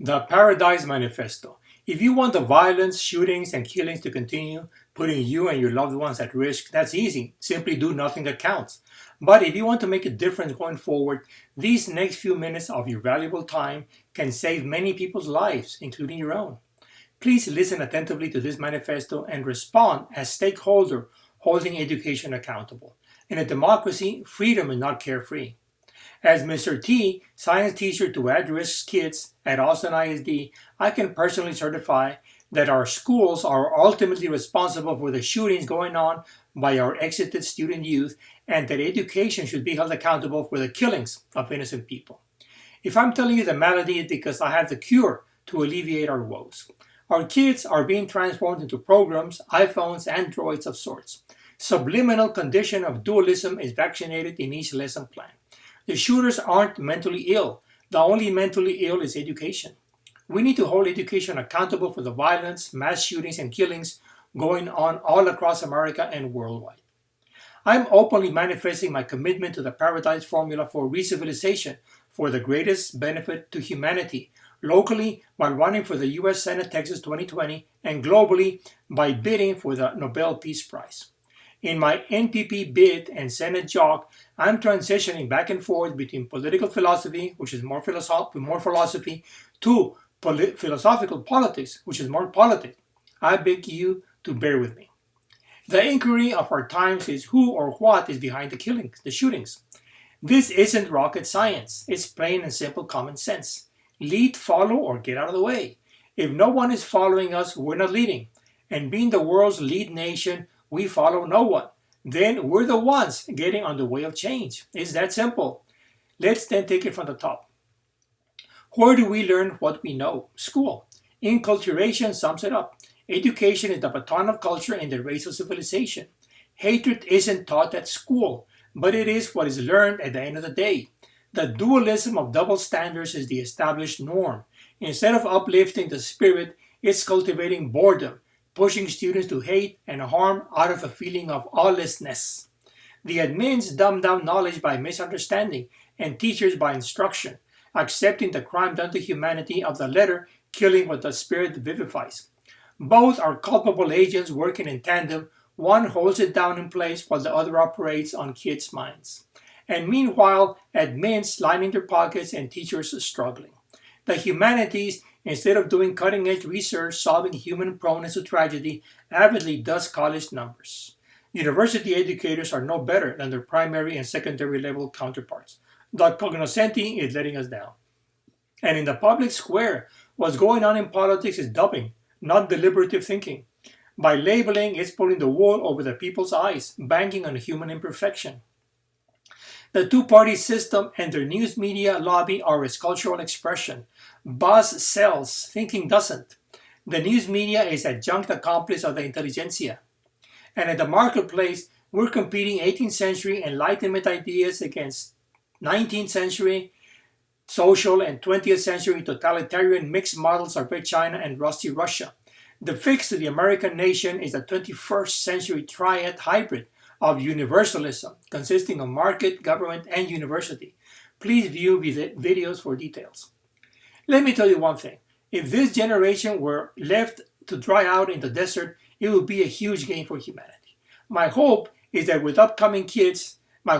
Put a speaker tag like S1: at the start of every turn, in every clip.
S1: The PaRaDiSe Manifesto. If you want the violence, shootings, and killings to continue, putting you and your loved ones at risk, that's easy. Simply do nothing that counts. But if you want to make a difference going forward, these next few minutes of your valuable time can save many people's lives, including your own. Please listen attentively to this manifesto and respond as stakeholder holding education accountable. In a democracy, freedom is not carefree. As Mr. T, science teacher to at-risk kids at Austin ISD, I can personally certify that our schools are ultimately responsible for the shootings going on by our exited student youth, and that education should be held accountable for the killings of innocent people. If I'm telling you the malady, it's because I have the cure to alleviate our woes. Our kids are being transformed into programs, iPhones, Androids of sorts. Subliminal condition of dualism is vaccinated in each lesson plan. The shooters aren't mentally ill. The only mentally ill is education. We need to hold education accountable for the violence, mass shootings, and killings going on all across America and worldwide. I'm openly manifesting my commitment to the PaRaDiSe formula for re-civilization for the greatest benefit to humanity, locally by running for the U.S. Senate Texas 2020 and globally by bidding for the Nobel Peace Prize. In my NPP bid and Senate jog, I'm transitioning back and forth between political philosophy, which is more philosophy, to philosophical politics, which is more politics. I beg you to bear with me. The inquiry of our times is who or what is behind the killings, the shootings. This isn't rocket science. It's plain and simple common sense. Lead, follow, or get out of the way. If no one is following us, we're not leading. And being the world's lead nation, we follow no one. Then we're the ones getting on the way of change. It's that simple. Let's then take it from the top. Where do we learn what we know? School. Inculturation sums it up. Education is the baton of culture and the race of civilization. Hatred isn't taught at school, but it is what is learned at the end of the day. The dualism of double standards is the established norm. Instead of uplifting the spirit, it's cultivating boredom, pushing students to hate and harm out of a feeling of awelessness. The admins dumb down knowledge by misunderstanding and teachers by instruction, accepting the crime done to humanity of the letter, killing what the spirit vivifies. Both are culpable agents working in tandem. One holds it down in place while the other operates on kids' minds. And meanwhile, admins lining their pockets and teachers struggling. The humanities, instead of doing cutting-edge research solving human proneness to tragedy, avidly does college numbers. University educators are no better than their primary and secondary level counterparts. The cognoscenti is letting us down. And in the public square, what's going on in politics is dubbing, not deliberative thinking. By labeling, it's pulling the wool over the people's eyes, banking on human imperfection. The two-party system and their news media lobby are its cultural expression. Buzz sells, thinking doesn't. The news media is adjunct accomplice of the intelligentsia. And at the marketplace, we're competing 18th century Enlightenment ideas against 19th century social and 20th century totalitarian mixed models of rich China and rusty Russia. The fix to the American nation is the 21st century triad hybrid of universalism, consisting of market, government, and university. Please view videos for details. Let me tell you one thing. If this generation were left to dry out in the desert, it would be a huge gain for humanity. My hope is with upcoming kids. My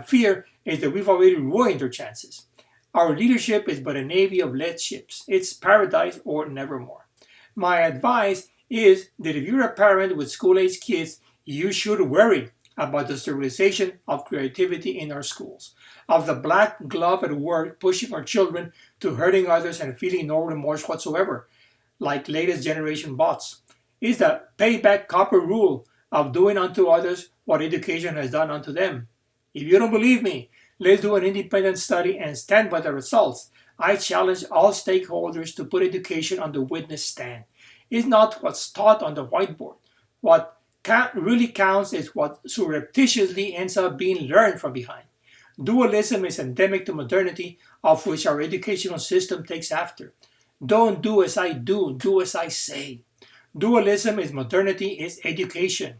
S1: fear is that we've already ruined their chances. Our leadership is but a navy of lead ships. It's PaRaDiSe or nevermore. My advice is that if you're a parent with school-age kids, you should worry about the sterilization of creativity in our schools, of the black glove at work pushing our children to hurting others and feeling no remorse whatsoever, like latest generation bots. It's the payback copper rule of doing unto others what education has done unto them. If you don't believe me, let's do an independent study and stand by the results. I challenge all stakeholders to put education on the witness stand. It's not what's taught on the whiteboard. What really counts is what surreptitiously ends up being learned from behind. Dualism is endemic to modernity, of which our educational system takes after. Don't do as I do, do as I say. Dualism is modernity, is education.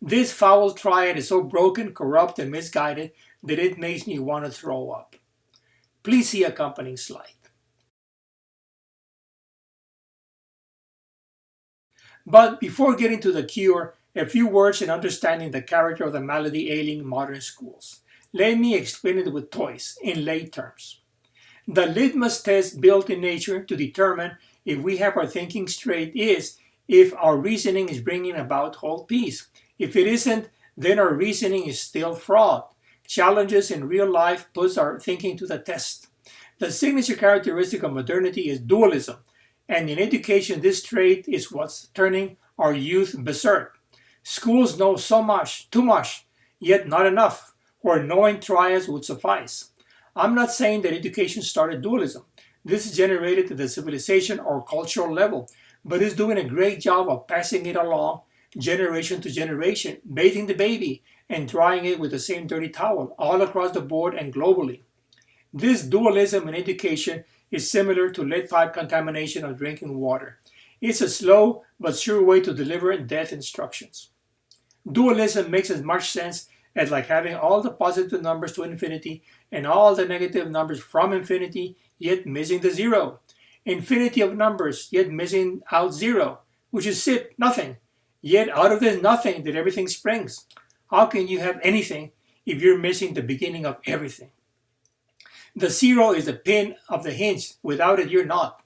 S1: This foul triad is so broken, corrupt, and misguided that it makes me want to throw up. Please see accompanying slide. But before getting to the cure, a few words in understanding the character of the malady ailing modern schools. Let me explain it with toys, in lay terms. The litmus test built in nature to determine if we have our thinking straight is if our reasoning is bringing about whole peace. If it isn't, then our reasoning is still fraud. Challenges in real life puts our thinking to the test. The signature characteristic of modernity is dualism, and in education this trait is what's turning our youth berserk. Schools know so much, too much, yet not enough, where knowing triads would suffice. I'm not saying that education started dualism. This is generated at the civilization or cultural level, but is doing a great job of passing it along generation to generation, bathing the baby and drying it with the same dirty towel all across the board and globally. This dualism in education is similar to lead pipe contamination of drinking water. It's a slow but sure way to deliver death instructions. Dualism makes as much sense as like having all the positive numbers to infinity and all the negative numbers from infinity, yet missing the zero. Infinity of numbers, yet missing out zero, which is nothing. Yet out of this nothing that everything springs. How can you have anything if you're missing the beginning of everything? The zero is the pin of the hinge. Without it, you're not.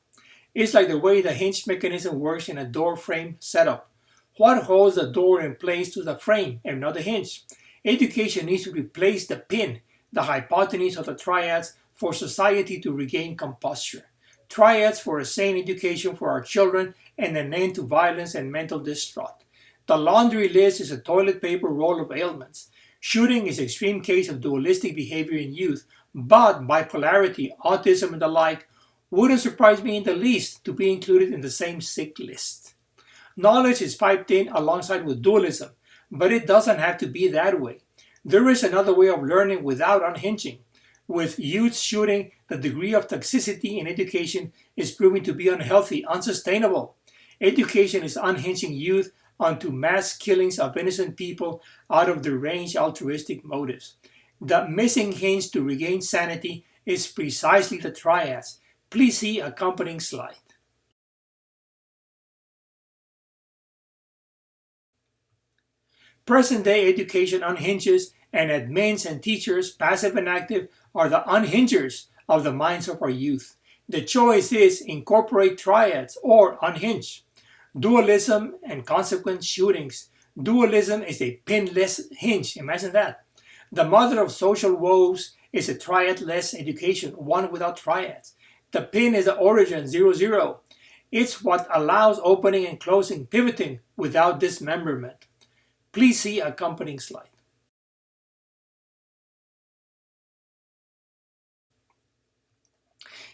S1: It's like the way the hinge mechanism works in a door frame setup. What holds the door in place to the frame and not the hinge? Education needs to replace the pin, the hypotenuse of the triads for society to regain composture. Triads for a sane education for our children and an end to violence and mental distraught. The laundry list is a toilet paper roll of ailments. Shooting is an extreme case of dualistic behavior in youth, but bipolarity, autism, and the like wouldn't surprise me in the least to be included in the same sick list. Knowledge is piped in alongside with dualism, but it doesn't have to be that way. There is another way of learning without unhinging. With youth shooting, the degree of toxicity in education is proving to be unhealthy, unsustainable. Education is unhinging youth onto mass killings of innocent people out of deranged altruistic motives. The missing hinge to regain sanity is precisely the triads. Please see accompanying slide. Present-day education unhinges, and admins and teachers, passive and active, are the unhingers of the minds of our youth. The choice is incorporate triads or unhinge. Dualism and consequent shootings. Dualism is a pinless hinge. Imagine that. The mother of social woes is a triad-less education, one without triads. The pin is the origin, 0, 0. It's what allows opening and closing, pivoting without dismemberment. Please see accompanying slide.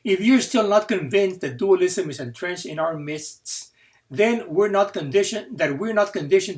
S1: If you're still not convinced that dualism is entrenched in our midst, then we're not conditioned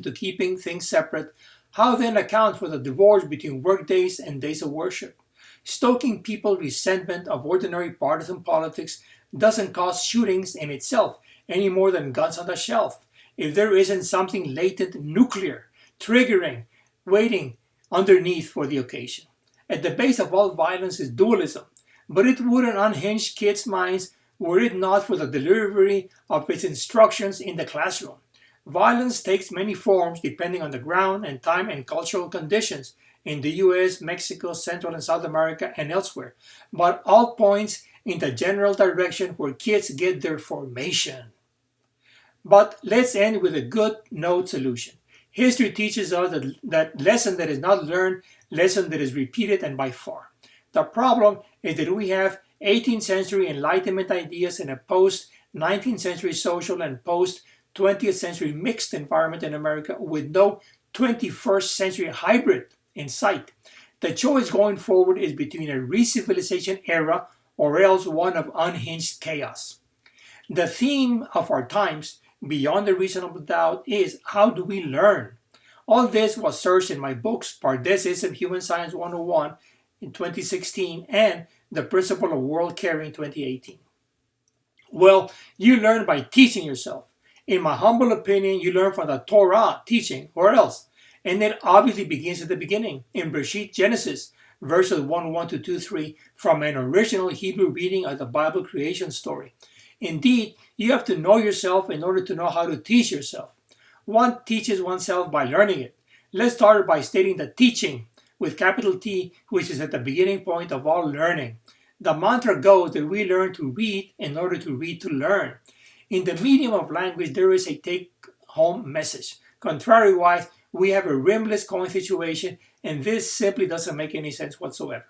S1: to keeping things separate. How then account for the divorce between work days and days of worship? Stoking people's resentment of ordinary partisan politics doesn't cause shootings in itself any more than guns on the shelf. If there isn't something latent nuclear, triggering, waiting underneath for the occasion. At the base of all violence is dualism, but it wouldn't unhinge kids' minds were it not for the delivery of its instructions in the classroom. Violence takes many forms depending on the ground and time and cultural conditions in the US, Mexico, Central and South America, and elsewhere, but all points in the general direction where kids get their formation. But let's end with a good note solution. History teaches us that lesson that is not learned, lesson that is repeated and by far. The problem is that we have 18th century Enlightenment ideas in a post-19th century social and post-20th century mixed environment in America with no 21st century hybrid in sight. The choice going forward is between a re-civilization era or else one of unhinged chaos. The theme of our times, beyond a reasonable doubt, is how do we learn? All this was searched in my books, PaRaDiSe Human Science 101 in 2016 and The Principle of World Caring in 2018. Well, you learn by teaching yourself. In my humble opinion, you learn from the Torah teaching, or else. And it obviously begins at the beginning, in Bereshit, Genesis. verses 1:1 to 2:3 from an original Hebrew reading of the Bible creation story. Indeed, you have to know yourself in order to know how to teach yourself. One teaches oneself by learning it. Let's start by stating the teaching with capital T, which is at the beginning point of all learning. The mantra goes that we learn to read in order to read to learn. In the medium of language, there is a take-home message. Contrariwise, we have a rimless coin situation, and this simply doesn't make any sense whatsoever.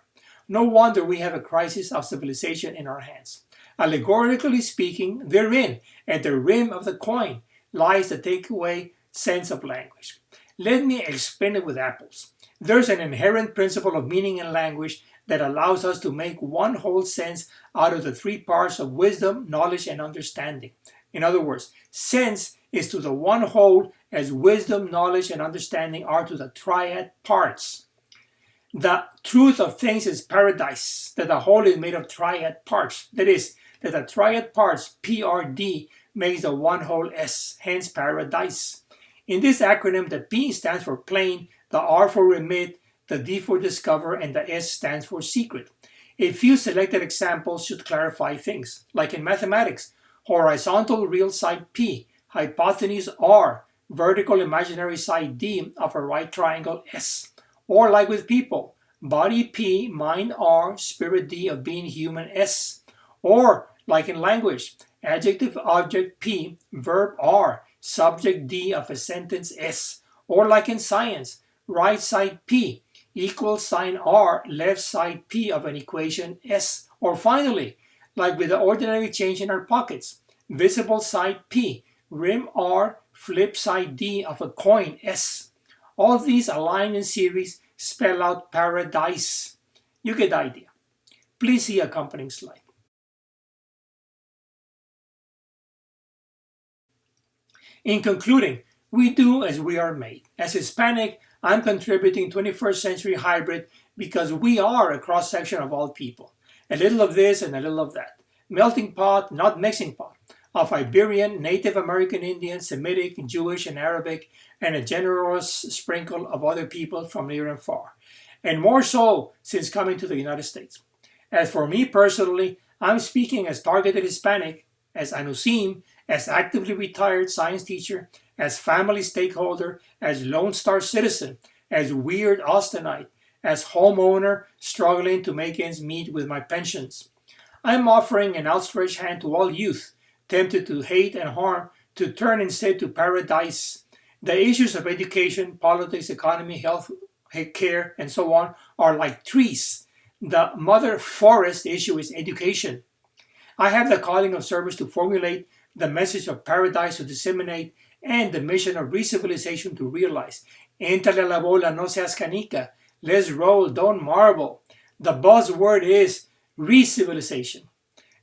S1: No wonder we have a crisis of civilization in our hands. Allegorically speaking, therein, at the rim of the coin, lies the takeaway sense of language. Let me explain it with apples. There's an inherent principle of meaning in language that allows us to make one whole sense out of the three parts of wisdom, knowledge, and understanding. In other words, sense is to the one whole as wisdom, knowledge, and understanding are to the triad parts. The truth of things is PaRaDiSe, that the whole is made of triad parts. That is, that the triad parts, PRD, makes the one whole S, hence PaRaDiSe. In this acronym, the P stands for plain, the R for remit, the D for discover, and the S stands for secret. A few selected examples should clarify things, like in mathematics, horizontal real side P, hypotenuse R, vertical imaginary side D of a right triangle S. Or like with people, body P, mind R, spirit D of being human S. Or like in language, adjective object P, verb R, subject D of a sentence S. Or like in science, right side P equals sign R, left side P of an equation S. Or finally, like with the ordinary change in our pockets, visible side P, rim R, flip side D of a coin S. All these aligned in series spell out PaRaDiSe. You get the idea. Please see accompanying slide. In concluding, we do as we are made. As Hispanic, I'm contributing 21st century hybrid because we are a cross-section of all people. A little of this and a little of that. Melting pot, not mixing pot, of Iberian, Native American Indian, Semitic, Jewish, and Arabic, and a generous sprinkle of other peoples from near and far. And more so since coming to the United States. As for me personally, I'm speaking as targeted Hispanic, as Anusim, as actively retired science teacher, as family stakeholder, as Lone Star citizen, as weird Austinite, as homeowner struggling to make ends meet with my pensions. I'm offering an outstretched hand to all youth, tempted to hate and harm, to turn instead to PaRaDiSe. The issues of education, politics, economy, health, care, and so on are like trees. The mother forest issue is education. I have the calling of service to formulate, the message of PaRaDiSe to disseminate, and the mission of re-civilization to realize. Éntrale a la bola, no seas canica. Let's roll, don't marvel. The buzzword is re-civilization.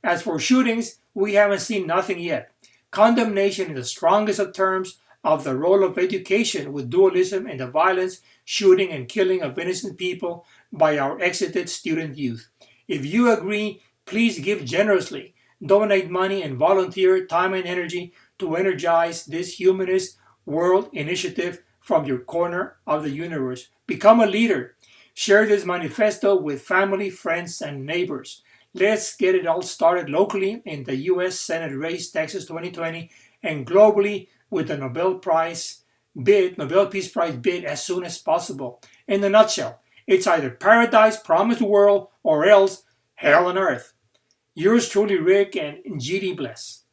S1: As for shootings, we haven't seen nothing yet. Condemnation in the strongest of terms of the role of education with dualism and the violence, shooting, and killing of innocent people by our exited student youth. If you agree, please give generously. Donate money and volunteer time and energy to energize this humanist world initiative from your corner of the universe. Become a leader. Share this manifesto with family, friends, and neighbors. Let's get it all started locally in the U.S. Senate race, Texas 2020, and globally with the Nobel Peace Prize bid as soon as possible. In a nutshell, it's either PaRaDiSe, promised world, or else hell on earth. Yours truly, Rick, and GD bless.